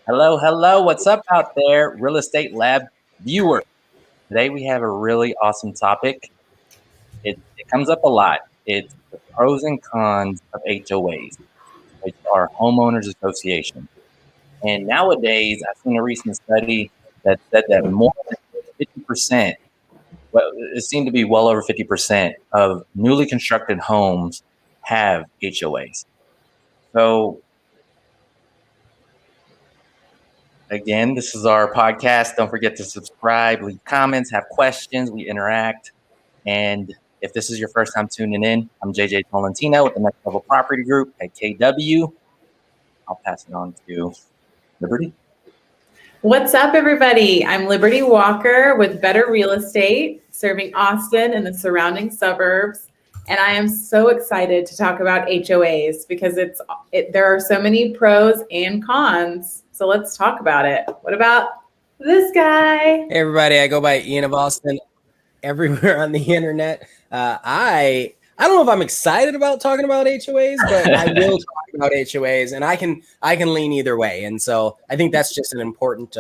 Hello, hello. What's up out there, Real Estate Lab viewer? Today we have a really awesome topic. It comes up a lot. It's the pros and cons of HOAs, which are homeowners associations. And nowadays, I've seen a recent study that said that more than 50%, well, it seemed to be well over 50% of newly constructed homes have HOAs. So again, this is our podcast. Don't forget to subscribe, leave comments, have questions. We interact. And if this is your first time tuning in, I'm JJ Tolentino with the Next Level Property Group at KW. I'll pass it on to Liberty. What's up, everybody? I'm Liberty Walker with Better Real Estate, serving Austin and the surrounding suburbs. And I am so excited to talk about HOAs because there are so many pros and cons. So let's talk about it. What about this guy? Hey, everybody. I go by ianofAustin everywhere on the internet. I don't know if I'm excited about talking about HOAs, but I will talk about HOAs, and I can lean either way. And so I think that's just an important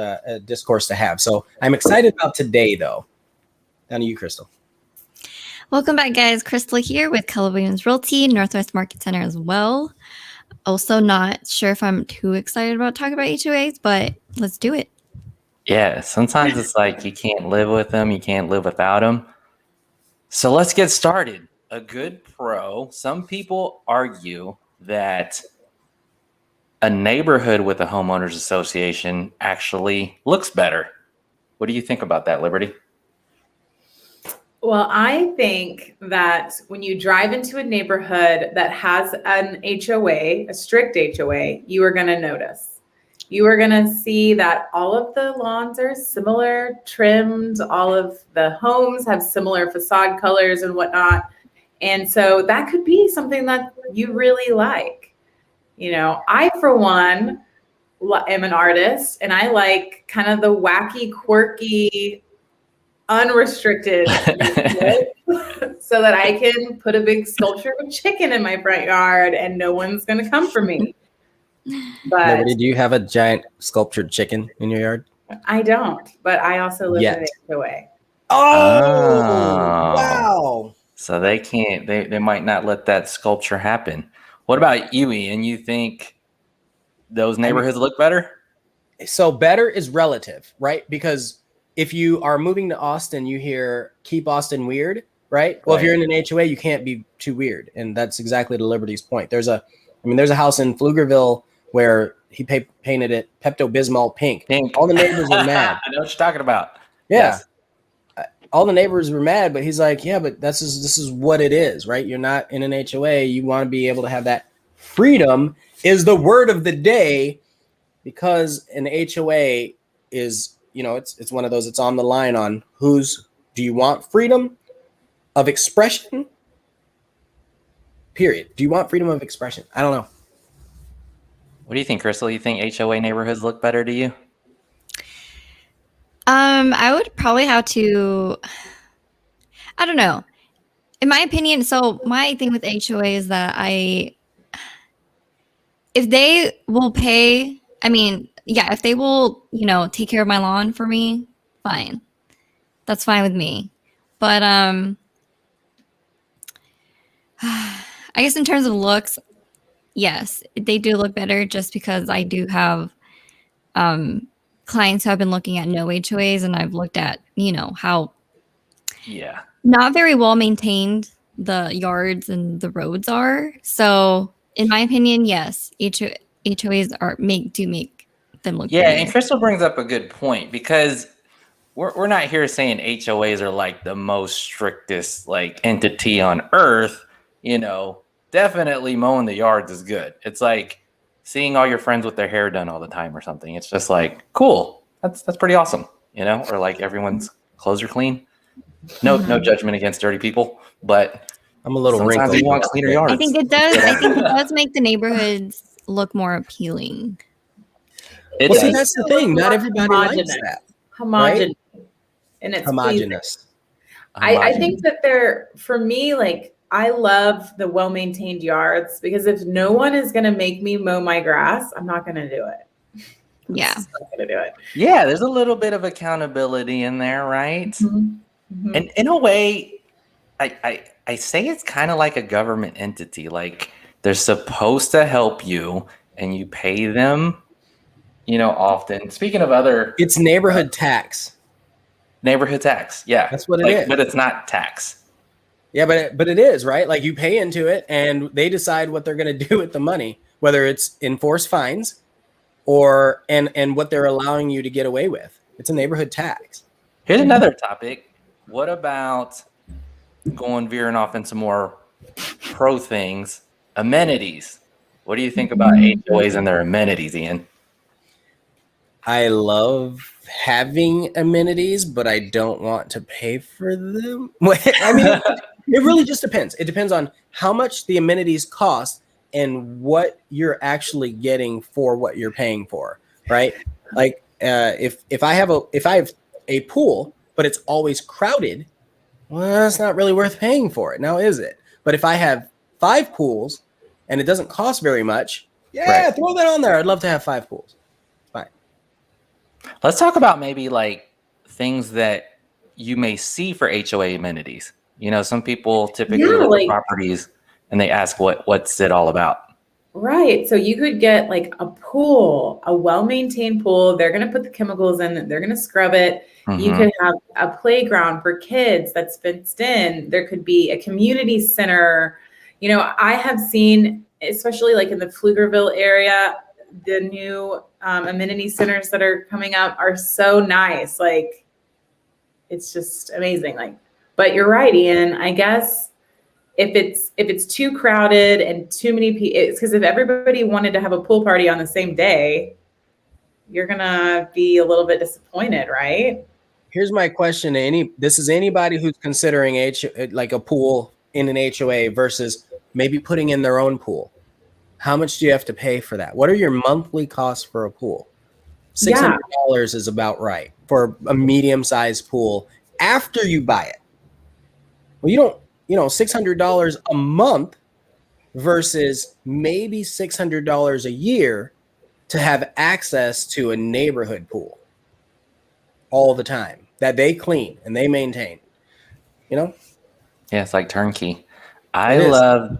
discourse to have. So I'm excited about today, though. Down to you, Crystal. Welcome back, guys. Crystal here with Keller Williams Realty, Northwest Market Center as well. Also not sure if I'm too excited about talking about HOAs, but let's do it. Yeah, sometimes it's like you can't live with them, you can't live without them. So let's get started. A good pro, some people argue that a neighborhood with a homeowners association actually looks better. What do you think about that, Liberty? Well, I think that when you drive into a neighborhood that has an HOA, a strict HOA, you are going to notice. You are going to see that all of the lawns are similar, trimmed, all of the homes have similar facade colors and whatnot. And so that could be something that you really like. You know, I, for one, am an artist, and I like kind of the wacky, quirky, unrestricted so that I can put a big sculpture of a chicken in my front yard and no one's going to come for me. But Liberty, do you have a giant sculptured chicken in your yard? I don't, but I also live in an HOA. Oh, wow. So they can't, they might not let that sculpture happen. What about you, Ian? You think those neighborhoods look better? So better is relative, right? Because if you are moving to Austin, you hear keep Austin weird, right? Well, if you're in an HOA, you can't be too weird. And that's exactly to Liberty's point. There's a house in Pflugerville where he painted it Pepto-Bismol pink. All the neighbors were mad. I know what you're talking about. Yeah. Yes. All the neighbors were mad, but he's like, yeah, but this is what it is, right? You're not in an HOA. You want to be able to have that freedom is the word of the day, because an HOA is, you know, it's one of those, it's on the line on do you want freedom of expression? Period. Do you want freedom of expression? I don't know. What do you think, Crystal? You think HOA neighborhoods look better to you? I would probably have to, I don't know. In my opinion, so my thing with HOA is that if they will pay, if they will, take care of my lawn for me, fine. That's fine with me. But I guess in terms of looks, yes, they do look better just because I do have clients who have been looking at no HOAs, and I've looked at, how not very well maintained the yards and the roads are. So in my opinion, yes, HOAs do make them look better. And Crystal brings up a good point, because we're not here saying HOAs are like the most strictest like entity on earth. Definitely mowing the yards is good. It's like seeing all your friends with their hair done all the time or something. It's just like, cool. That's pretty awesome. Or like everyone's clothes are clean. No judgment against dirty people, but I'm a little sometimes you want cleaner yards. I think it does make the neighborhoods look more appealing. See, that's the thing. Not everybody likes that. Homogenous. Right? And it's homogenous. I think that for me, like, I love the well-maintained yards, because if no one is going to make me mow my grass, I'm not going to do it. Yeah. It's not gonna do it. Yeah, there's a little bit of accountability in there, right? Mm-hmm. And in a way, I say it's kind of like a government entity. Like they're supposed to help you, and you pay them, often. Speaking of other It's neighborhood tax. neighborhood tax, yeah, That's what it is. but it's not tax. Yeah, but it is, right? Like you pay into it and they decide what they're going to do with the money, whether it's enforce fines or and what they're allowing you to get away with. It's a neighborhood tax. Here's another topic. What about veering off into more pro things, amenities? What do you think about HOAs and their amenities, Ian? I love having amenities, but I don't want to pay for them. I mean, it really just depends. It depends on how much the amenities cost and what you're actually getting for what you're paying for, right? Like if I have a pool, but it's always crowded, well, that's not really worth paying for it. Now, is it? But if I have 5 pools and it doesn't cost very much, yeah, Right. throw that on there. I'd love to have 5 pools. Let's talk about maybe like things that you may see for HOA amenities. Some people typically look at properties and they ask what's it all about. Right. So you could get like a pool, a well-maintained pool. They're going to put the chemicals in, they're going to scrub it. You could have a playground for kids that's fenced in. There could be a community center. I have seen, especially like in the Pflugerville area, the new amenity centers that are coming up are so nice. Like, it's just amazing. Like, but you're right, Ian. I guess if it's too crowded and too many people, it's because if everybody wanted to have a pool party on the same day, you're gonna be a little bit disappointed, right? Here's my question to this is anybody who's considering like a pool in an HOA versus maybe putting in their own pool. How much do you have to pay for that? What are your monthly costs for a pool? $600 is about right for a medium-sized pool after you buy it. Well, you don't, $600 a month versus maybe $600 a year to have access to a neighborhood pool all the time that they clean and they maintain. Yeah, it's like turnkey. I love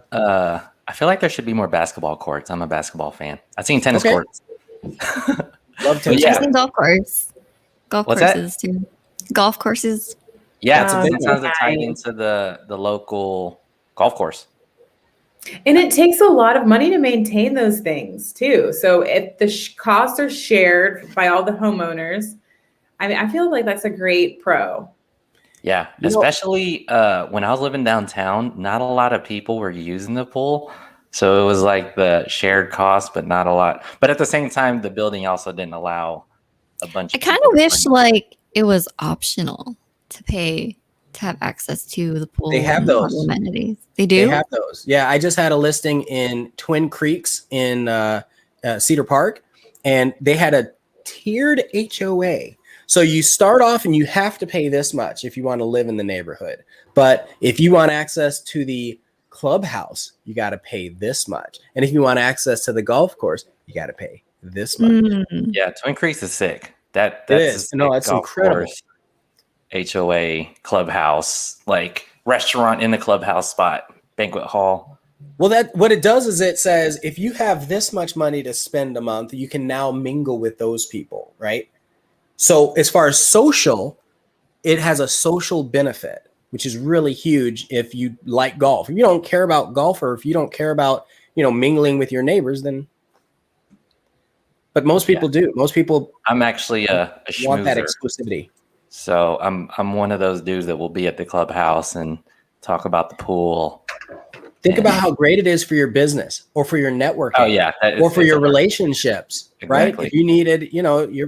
I feel like there should be more basketball courts. I'm a basketball fan. I've seen tennis courts. Love tennis. I've seen golf courses. What's that? Too. Golf courses. Yeah, sometimes they're tied into the local golf course. And it takes a lot of money to maintain those things too. So if the costs are shared by all the homeowners, I mean, I feel like that's a great pro. Yeah, especially when I was living downtown, not a lot of people were using the pool. So it was like the shared cost, but not a lot. But at the same time, the building also didn't allow a bunch of I kind of wish like it was optional to pay to have access to the pool. They have those amenities. They do? They have those. Yeah, I just had a listing in Twin Creeks in Cedar Park, and they had a tiered HOA. So you start off and you have to pay this much if you want to live in the neighborhood. But if you want access to the clubhouse, you got to pay this much. And if you want access to the golf course, you got to pay this much. Yeah, Twin Creeks is sick. That's it's incredible. Course, HOA, clubhouse, like restaurant in the clubhouse spot, banquet hall. Well, what it does is it says if you have this much money to spend a month, you can now mingle with those people, right? So as far as social, it has a social benefit, which is really huge if you like golf. If you don't care about golf or if you don't care about, mingling with your neighbors, then. But most people do. Most people. I'm actually a want that schmoozer. exclusivity. So I'm one of those dudes that will be at the clubhouse and talk about the pool. Think about how great it is for your business or for your networking. Oh yeah, or for your relationships, exactly. Right? If you needed,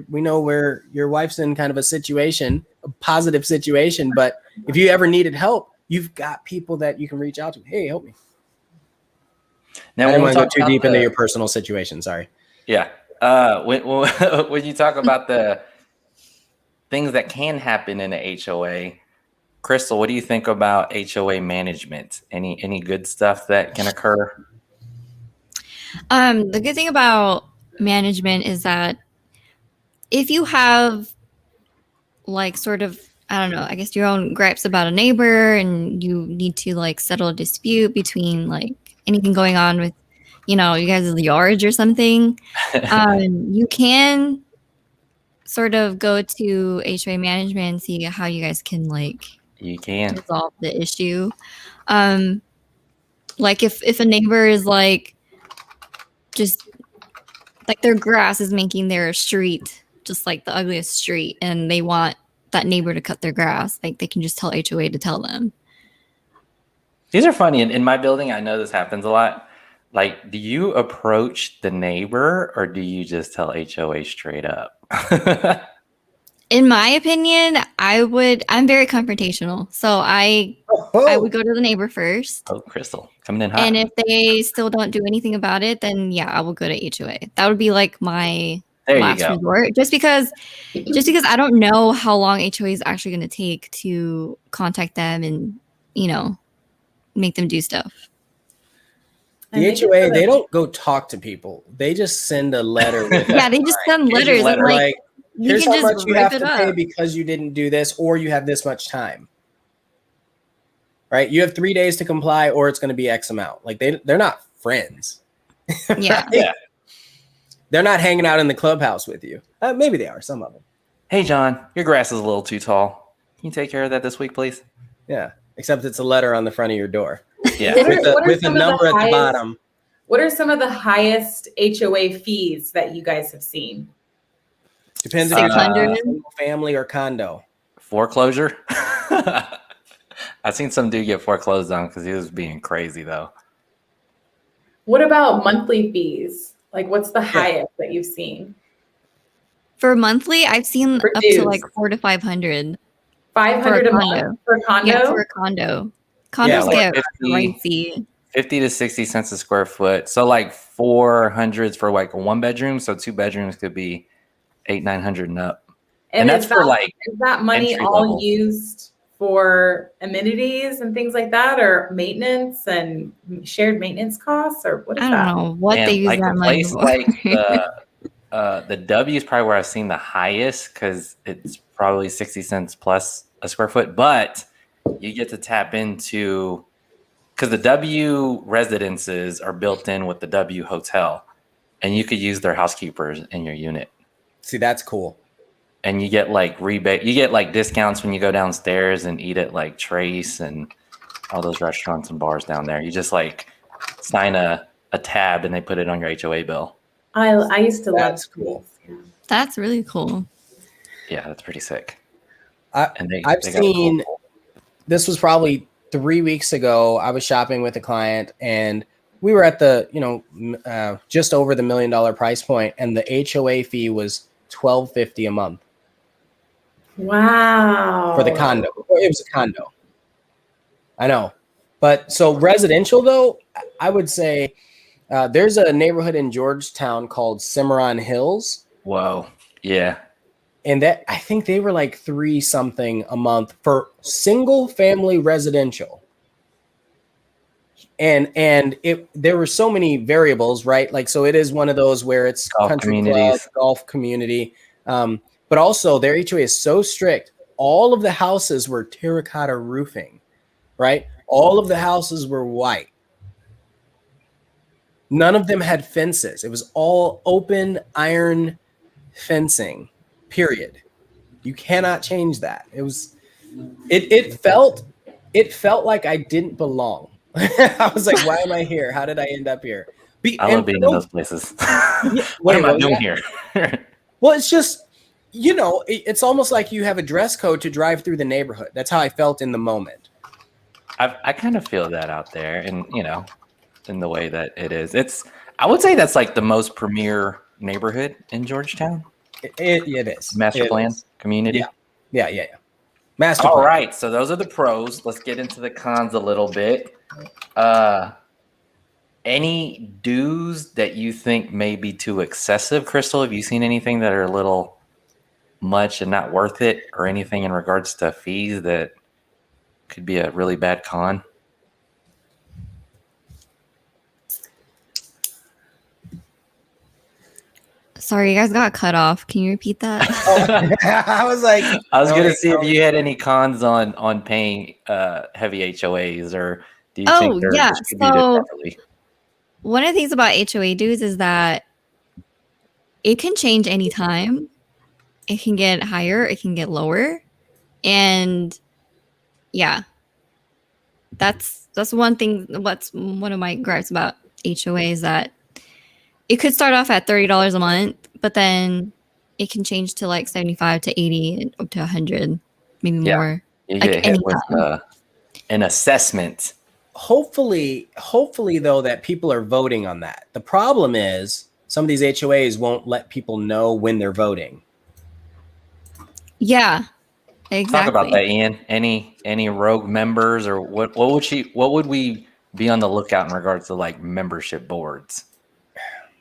we know where your wife's in kind of a positive situation, but if you ever needed help, you've got people that you can reach out to. Hey, help me. Now, I don't want to go too deep into your personal situation. Sorry. Yeah. When you talk about the things that can happen in a HOA, Crystal, what do you think about HOA management? Any good stuff that can occur? The good thing about management is that if you have like sort of, I don't know, I guess your own gripes about a neighbor and you need to like settle a dispute between like anything going on with, you guys' yards or something, you can sort of go to HOA management and see how you guys can like You can. resolve the issue. Like if a neighbor is like just like their grass is making their street just like the ugliest street and they want that neighbor to cut their grass, like they can just tell HOA to tell them. These are funny. In my building, I know this happens a lot. Like, do you approach the neighbor or do you just tell HOA straight up? In my opinion, I'm very confrontational. So I would go to the neighbor first. Oh, Crystal, coming in hot. And if they still don't do anything about it, then yeah, I will go to HOA. That would be like my last resort. Just because I don't know how long HOA is actually going to take to contact them and, make them do stuff. The HOA, they don't go talk to people. They just send a letter. With yeah, they just send letters. And like, here's how much you have to pay because you didn't do this, or you have this much time. Right? You have 3 days to comply, or it's going to be X amount. Like they're not friends. Yeah. Yeah. They're not hanging out in the clubhouse with you. Maybe they are, some of them. Hey, John, your grass is a little too tall. Can you take care of that this week, please? Yeah. Except it's a letter on the front of your door. Yeah. with a number at the bottom. What are some of the highest HOA fees that you guys have seen? Depends if you're single family or condo. Foreclosure? I've seen some dude get foreclosed on because he was being crazy, though. What about monthly fees? Like, what's the highest that you've seen? For monthly, I've seen up to like 400 to 500. 500 a month for a condo? Yeah, for a condo. Condos get pricey. 50 to 60 cents a square foot. So like 400s for like a 1 bedroom. So 2 bedrooms could be 800-900 and up. And that's for like, is that money all used for amenities and things like that, or maintenance and shared maintenance costs, or what is that? I don't know what they use like that money for. Like the W is probably where I've seen the highest because it's probably 60 cents plus a square foot, but you get to tap into, because the W residences are built in with the W hotel, and you could use their housekeepers in your unit. See, that's cool. And you get like rebate, you get like discounts when you go downstairs and eat at like Trace and all those restaurants and bars down there. You just like sign a tab and they put it on your HOA bill. I used to love. That's cool. That's really cool. Yeah, that's pretty sick. I've seen, this was probably 3 weeks ago. I was shopping with a client and we were at the, just over the $1 million price point, and the HOA fee was $1,250 a month. Wow. For the condo. It was a condo. I know. But so residential though, I would say there's a neighborhood in Georgetown called Cimarron Hills. Whoa. Yeah. And that, I think they were like 3 something a month for single family residential. And there were so many variables, right? Like, so it is one of those where it's country club, golf community. But also their HOA is so strict. All of the houses were terracotta roofing, right? All of the houses were white. None of them had fences. It was all open iron fencing, period. You cannot change that. It felt like I didn't belong. I was like, why am I here? How did I end up here? I love being in those places. What am I doing here? Well, it's just, it's almost like you have a dress code to drive through the neighborhood. That's how I felt in the moment. I kind of feel that out there, and in the way that it is. I would say that's like the most premier neighborhood in Georgetown. It is. Master plan community. Yeah. Master plan. All right, so those are the pros. Let's get into the cons a little bit. Any dues that you think may be too excessive, Crystal? Have you seen anything that are a little much and not worth it, or anything in regards to fees that could be a really bad con? Sorry, you guys got cut off. Can you repeat that? I was like, I was gonna see if you had any cons on paying heavy HOAs, or do you think Oh, they're yeah. distributed So properly? one of the things about HOA dues is that it can change anytime. It can get higher, it can get lower. And yeah, that's one thing. What's one of my gripes about HOA is that it could start off at $30 a month, but then it can change to like 75 to 80 and up to 100, maybe Yeah. more. You Like get hit with anytime. an assessment. hopefully though that people are voting on that. The problem is some of these HOAs won't let people know when they're voting. Yeah, Talk about that, exactly. Ian. Any rogue members, or what would we be on the lookout in regards to like membership boards?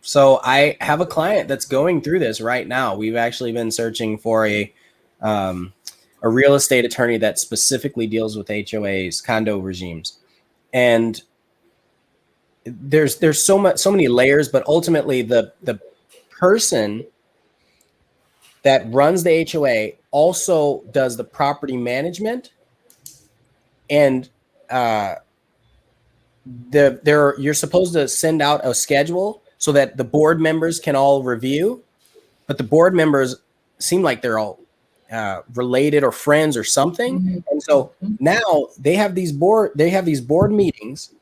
So I have a client that's going through this right now. We've actually been searching for a real estate attorney that specifically deals with HOAs, condo regimes, and there's so many layers. But ultimately, the person that runs the HOA also does the property management, and you're supposed to send out a schedule so that the board members can all review, but the board members seem like they're all related or friends or something. Mm-hmm. And so now they have these board meetings,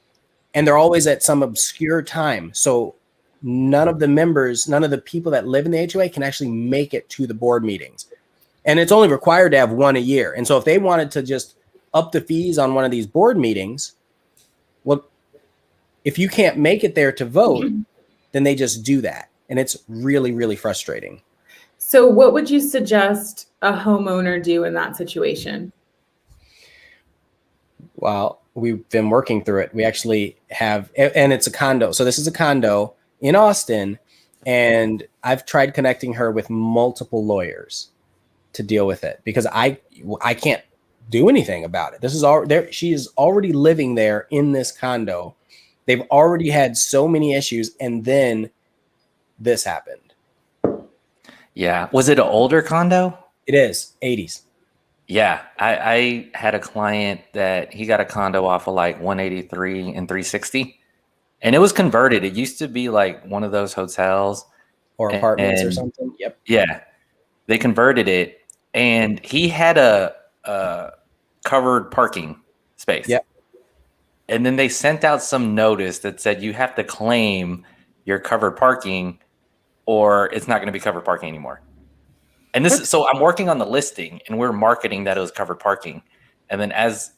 and they're always at some obscure time. So none of the people that live in the HOA can actually make it to the board meetings. And it's only required to have one a year. And so if they wanted to just up the fees on one of these board meetings, well, if you can't make it there to vote, then they just do that. And it's really, really frustrating. So what would you suggest a homeowner do in that situation? Well, we've been working through it. We actually have, and it's a condo. So this is a condo in Austin, and I've tried connecting her with multiple lawyers to deal with it because I can't do anything about it. This is all there. She is already living there in this condo. They've already had so many issues, and then this happened. Yeah. Was it an older condo? It is 80s. Yeah. I had a client that he got a condo off of like 183 and 360, and it was converted. It used to be like one of those hotels Or apartments or and something. Yep. yeah, they converted it, and he had a covered parking space. Yep. And then they sent out some notice that said you have to claim your covered parking, or it's not going to be covered parking anymore. And so I'm working on the listing, and we're marketing that it was covered parking. And then as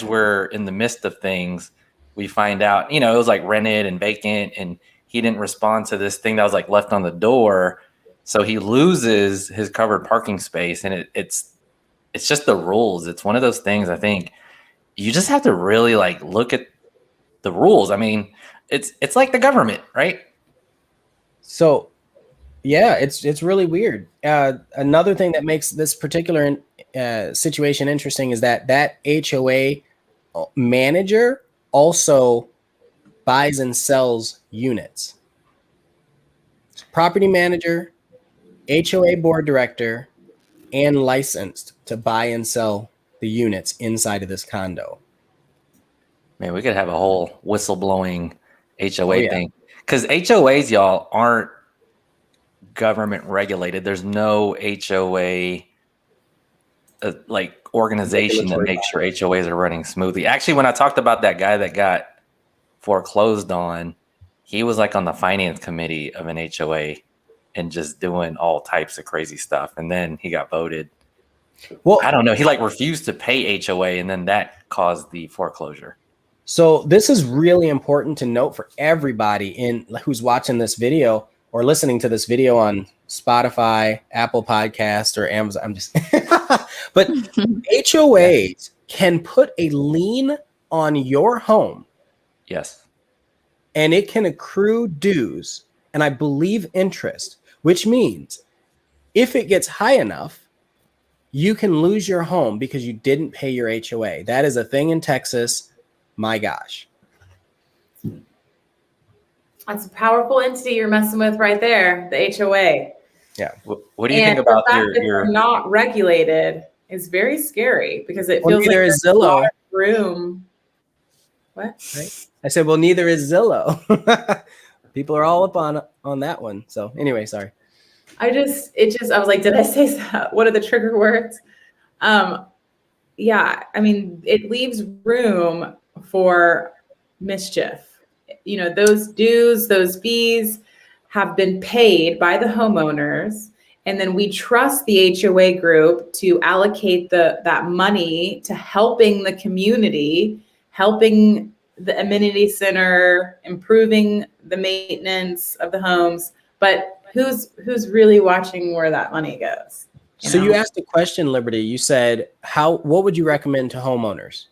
we're in the midst of things, we find out, it was like rented and vacant, and he didn't respond to this thing that was like left on the door. So he loses his covered parking space, and it's just the rules. It's one of those things, I think you just have to really like look at the rules. I mean, it's like the government, right? So yeah, it's really weird. Another thing that makes this particular situation interesting is that HOA manager also buys and sells units. Property manager, HOA board director, and licensed to buy and sell the units inside of this condo. Man, we could have a whole whistleblowing HOA thing, because HOAs, y'all, aren't government regulated. There's no HOA like organization that makes sure HOAs are running smoothly. Actually, when I talked about that guy that got foreclosed on, he was like on the finance committee of an HOA and just doing all types of crazy stuff. And then he got voted. Well, I don't know. He like refused to pay HOA, and then that caused the foreclosure. So this is really important to note for everybody who's watching this video or listening to this video on Spotify, Apple Podcast, or Amazon. I'm just, but HOAs can put a lien on your home. Yes. And it can accrue dues, and I believe interest, which means if it gets high enough, you can lose your home because you didn't pay your HOA. That is a thing in Texas. My gosh. That's a powerful entity you're messing with right there, the HOA. Yeah. What do you think about the fact that your they're not regulated is very scary because it Well, feels like neither there's is a lot Zillow. of room. What? Right? I said, well, neither is Zillow. People are all up on that one. So anyway, sorry. I was like, did I say that? What are the trigger words? Yeah, I mean, it leaves room for mischief. Those dues, those fees have been paid by the homeowners, and then we trust the HOA group to allocate that money to helping the community, helping the amenity center, improving the maintenance of the homes. But who's really watching where that money goes? So you asked a question, Liberty. You said, what would you recommend to homeowners?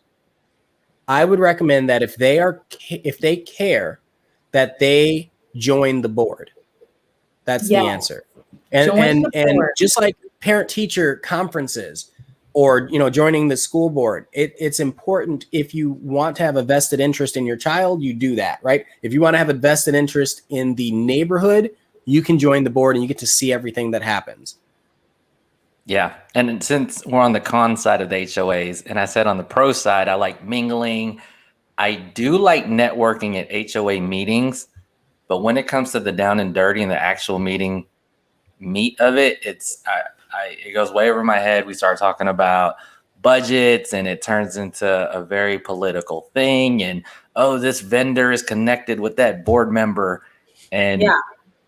I would recommend that if they care, that they join the board. That's the answer. And just like parent-teacher conferences or, joining the school board, it's important. If you want to have a vested interest in your child, you do that, right? If you want to have a vested interest in the neighborhood, you can join the board and you get to see everything that happens. Yeah. And since we're on the con side of the HOAs, and I said on the pro side, I like mingling. I do like networking at HOA meetings, but when it comes to the down and dirty and the actual meat of it, it goes way over my head. We start talking about budgets and it turns into a very political thing. And, this vendor is connected with that board member. And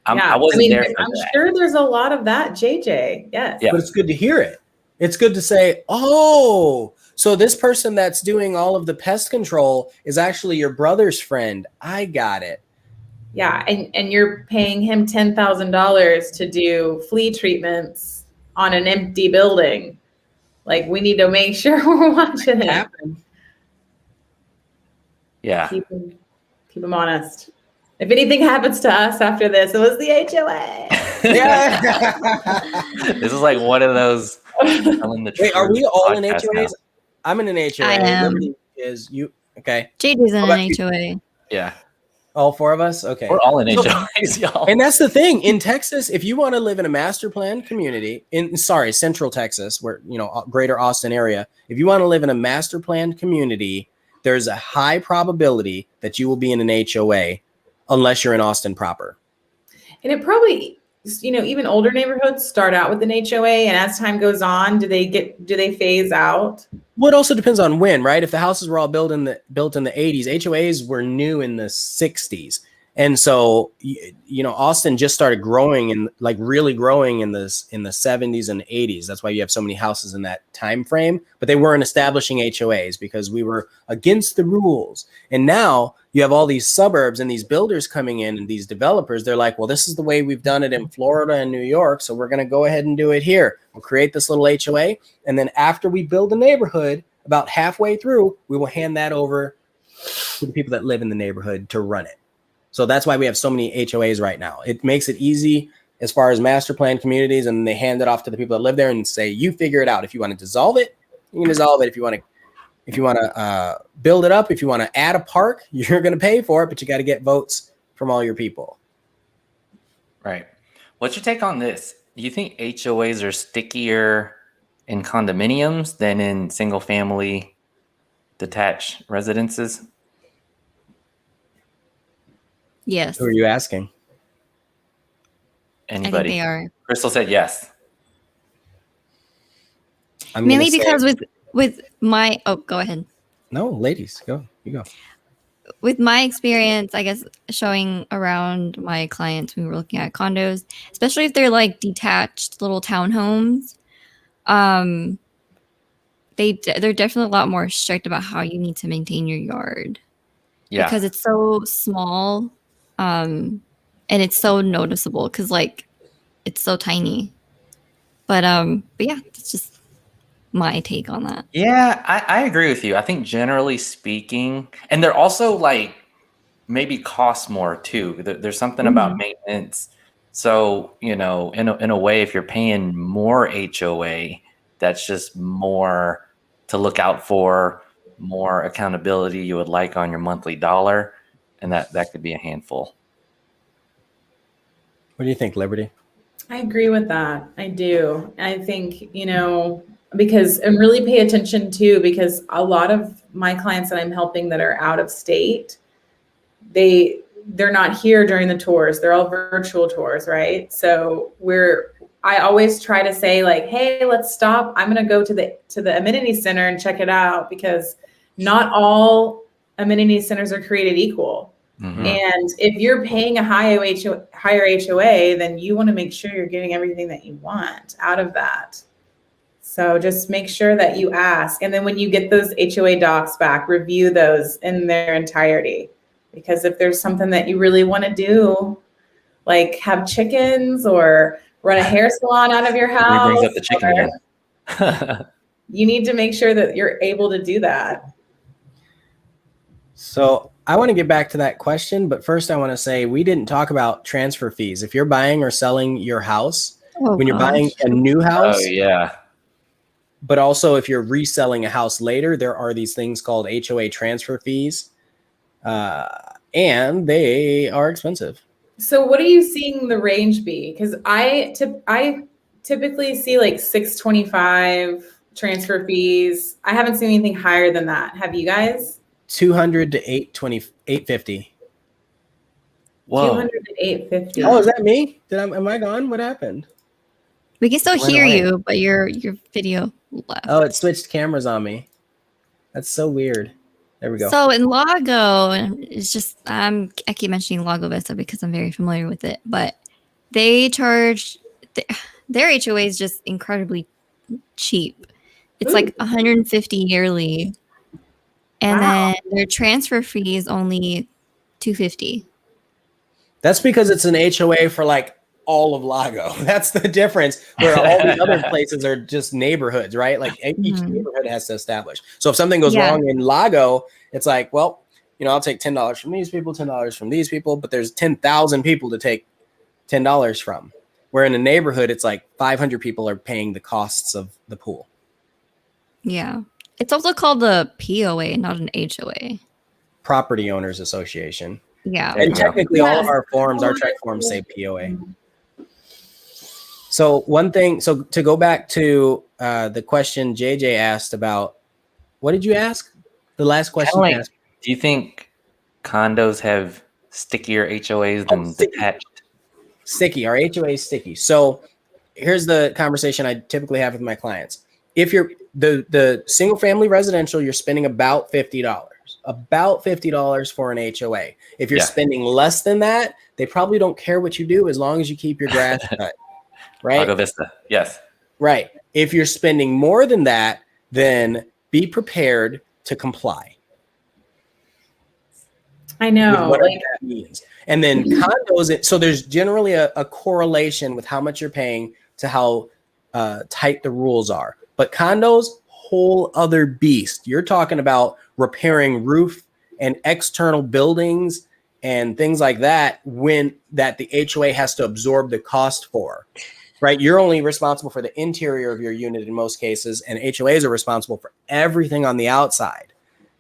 I wasn't there for I'm that. sure there's a lot of that, JJ. Yes. Yeah. But it's good to hear it. It's good to say, oh, so this person that's doing all of the pest control is actually your brother's friend. I got it. Yeah. And you're paying him $10,000 to do flea treatments on an empty building. Like, we need to make sure we're watching it. Yeah. Keep them honest. If anything happens to us after this, it was the HOA. Yeah. This is like one of those telling the truth. Wait, are we all in HOAs? Now. I'm in an HOA. I am. Liberty is you. Okay. JD's in an HOA. Yeah. All four of us? Okay. We're all in HOAs, y'all. And that's the thing. In Texas, if you want to live in a master plan community, Central Texas, where, greater Austin area, if you want to live in a master planned community, there's a high probability that you will be in an HOA unless you're in Austin proper. And it probably, even older neighborhoods start out with an HOA, and as time goes on, do they phase out? Well, it also depends on when, right? If the houses were all built in the 80s, HOAs were new in the 60s. And so, Austin just started growing and really growing in the 70s and 80s. That's why you have so many houses in that time frame. But they weren't establishing HOAs because we were against the rules. And now you have all these suburbs and these builders coming in and these developers. They're like, well, this is the way we've done it in Florida and New York. So we're going to go ahead and do it here. We'll create this little HOA. And then after we build the neighborhood, about halfway through, we will hand that over to the people that live in the neighborhood to run it. So that's why we have so many HOAs right now. It makes it easy as far as master plan communities, and they hand it off to the people that live there and say, you figure it out. If you want to dissolve it, you can dissolve it. If you want to build it up, if you want to add a park, you're going to pay for it, but you got to get votes from all your people. Right. What's your take on this? Do you think HOAs are stickier in condominiums than in single family detached residences? Yes. Who are you asking? Anybody? I think they are. Crystal said yes. Mainly because with my go ahead. No, ladies, go. You go. With my experience, I guess showing around my clients when we were looking at condos, especially if they're like detached little townhomes, they're definitely a lot more strict about how you need to maintain your yard. Yeah. Because it's so small, and it's so noticeable because it's so tiny. But yeah, it's just my take on that. Yeah, I agree with you. I think generally speaking, and they're also maybe cost more too. There's something about maintenance. So, in a way, if you're paying more HOA, that's just more to look out for, more accountability you would like on your monthly dollar. And that could be a handful. What do you think, Liberty? I agree with that. I do. I think, and really pay attention too, because a lot of my clients that I'm helping that are out of state, they're not here during the tours. They're all virtual tours, right? So I always try to say like, hey, let's stop. I'm going to go to the amenity center and check it out, because not all amenity centers are created equal. Mm-hmm. And if you're paying a higher HOA, then you want to make sure you're getting everything that you want out of that. So just make sure that you ask. And then when you get those HOA docs back, review those in their entirety. Because if there's something that you really want to do, like have chickens or run a hair salon out of your house, brings up the chicken again. You need to make sure that you're able to do that. So I want to get back to that question, but first I want to say we didn't talk about transfer fees. If you're buying or selling your house, when you're buying a new house, oh yeah. But also if you're reselling a house later, there are these things called HOA transfer fees, and they are expensive. So what are you seeing the range be? Because I typically see like $625 transfer fees. I haven't seen anything higher than that. Have you guys? $200 to $850. Whoa. $200 to $850. Oh, is that me? Am I gone? What happened? We can still hear you, but your video left. Oh, it switched cameras on me. That's so weird. There we go. So in Lago, it's just I keep mentioning Lago Vista because I'm very familiar with it, but they charge their HOA is just incredibly cheap. It's like $150 yearly, and then their transfer fee is only $250. That's because it's an HOA for like all of Lago. That's the difference. Where all these other places are just neighborhoods, right? Like each neighborhood has to establish. So if something goes wrong in Lago, it's like, well, I'll take $10 from these people, $10 from these people, but there's 10,000 people to take $10 from. Where in a neighborhood, it's like 500 people are paying the costs of the pool. Yeah. It's also called the POA, not an HOA. Property Owners Association. Yeah. And technically all of our forms, our check forms say POA. So one thing, so to go back to the question JJ asked about, what did you ask? The last question you asked. Do you think condos have stickier HOAs than detached? Sticky. Our HOA is sticky. So here's the conversation I typically have with my clients. If you're the single family residential, you're spending about $50 for an HOA. If you're spending less than that, they probably don't care what you do as long as you keep your grass cut. Right? Lago Vista. Yes. Right. If you're spending more than that, then be prepared to comply. I know. Whatever that means. And then condos, so there's generally a correlation with how much you're paying to how tight the rules are. But condos, whole other beast. You're talking about repairing roof and external buildings and things like that that the HOA has to absorb the cost for. Right? You're only responsible for the interior of your unit in most cases, and HOAs are responsible for everything on the outside.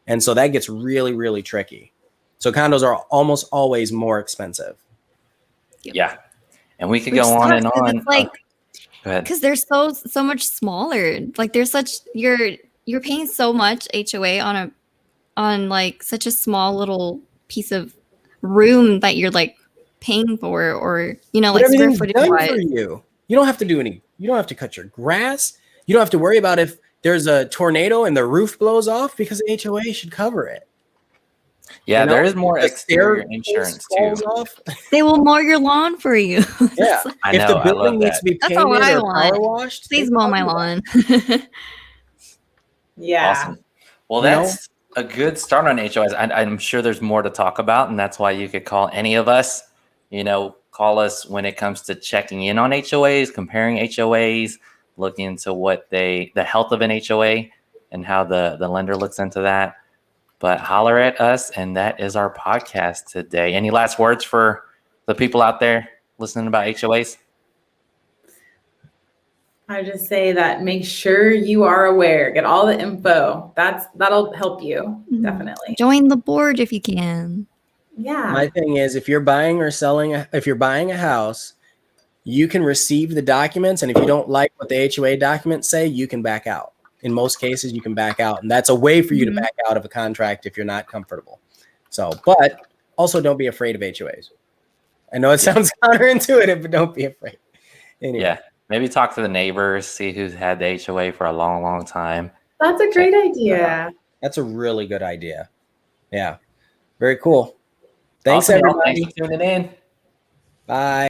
And so that gets really, really tricky. So condos are almost always more expensive. Yeah. And we could go on and on. It's like, go ahead. Because they're so much smaller. Like there's you're paying so much HOA on like such a small little piece of room that you're like paying for, or like square footage wise. For you. You don't have to do any. You don't have to cut your grass. You don't have to worry about if there's a tornado and the roof blows off, because the HOA should cover it. Yeah, there is more exterior insurance too. They will mow your lawn for you. Yeah, I know, if the building needs to be painted or power washed, please mow my lawn. Yeah. Awesome. Well, that's a good start on HOAs. I'm sure there's more to talk about, and that's why you could call any of us. Call us when it comes to checking in on HOAs, comparing HOAs, looking into the health of an HOA and how the lender looks into that. But holler at us, and that is our podcast today. Any last words for the people out there listening about HOAs? I just say that make sure you are aware, get all the info. That'll help you, definitely. Join the board if you can. Yeah. My thing is, if you're buying a house you can receive the documents, and if you don't like what the HOA documents say, you can back out. In most cases, you can back out, and that's a way for you to back out of a contract if you're not comfortable. So, but also don't be afraid of HOAs. I know it sounds counterintuitive, but don't be afraid. Anyway. Yeah, maybe talk to the neighbors, see who's had the HOA for a long, long time. That's a great idea. That's a really good idea. Yeah, very cool. Thanks, Awesome, everybody. thanks for tuning in. Bye.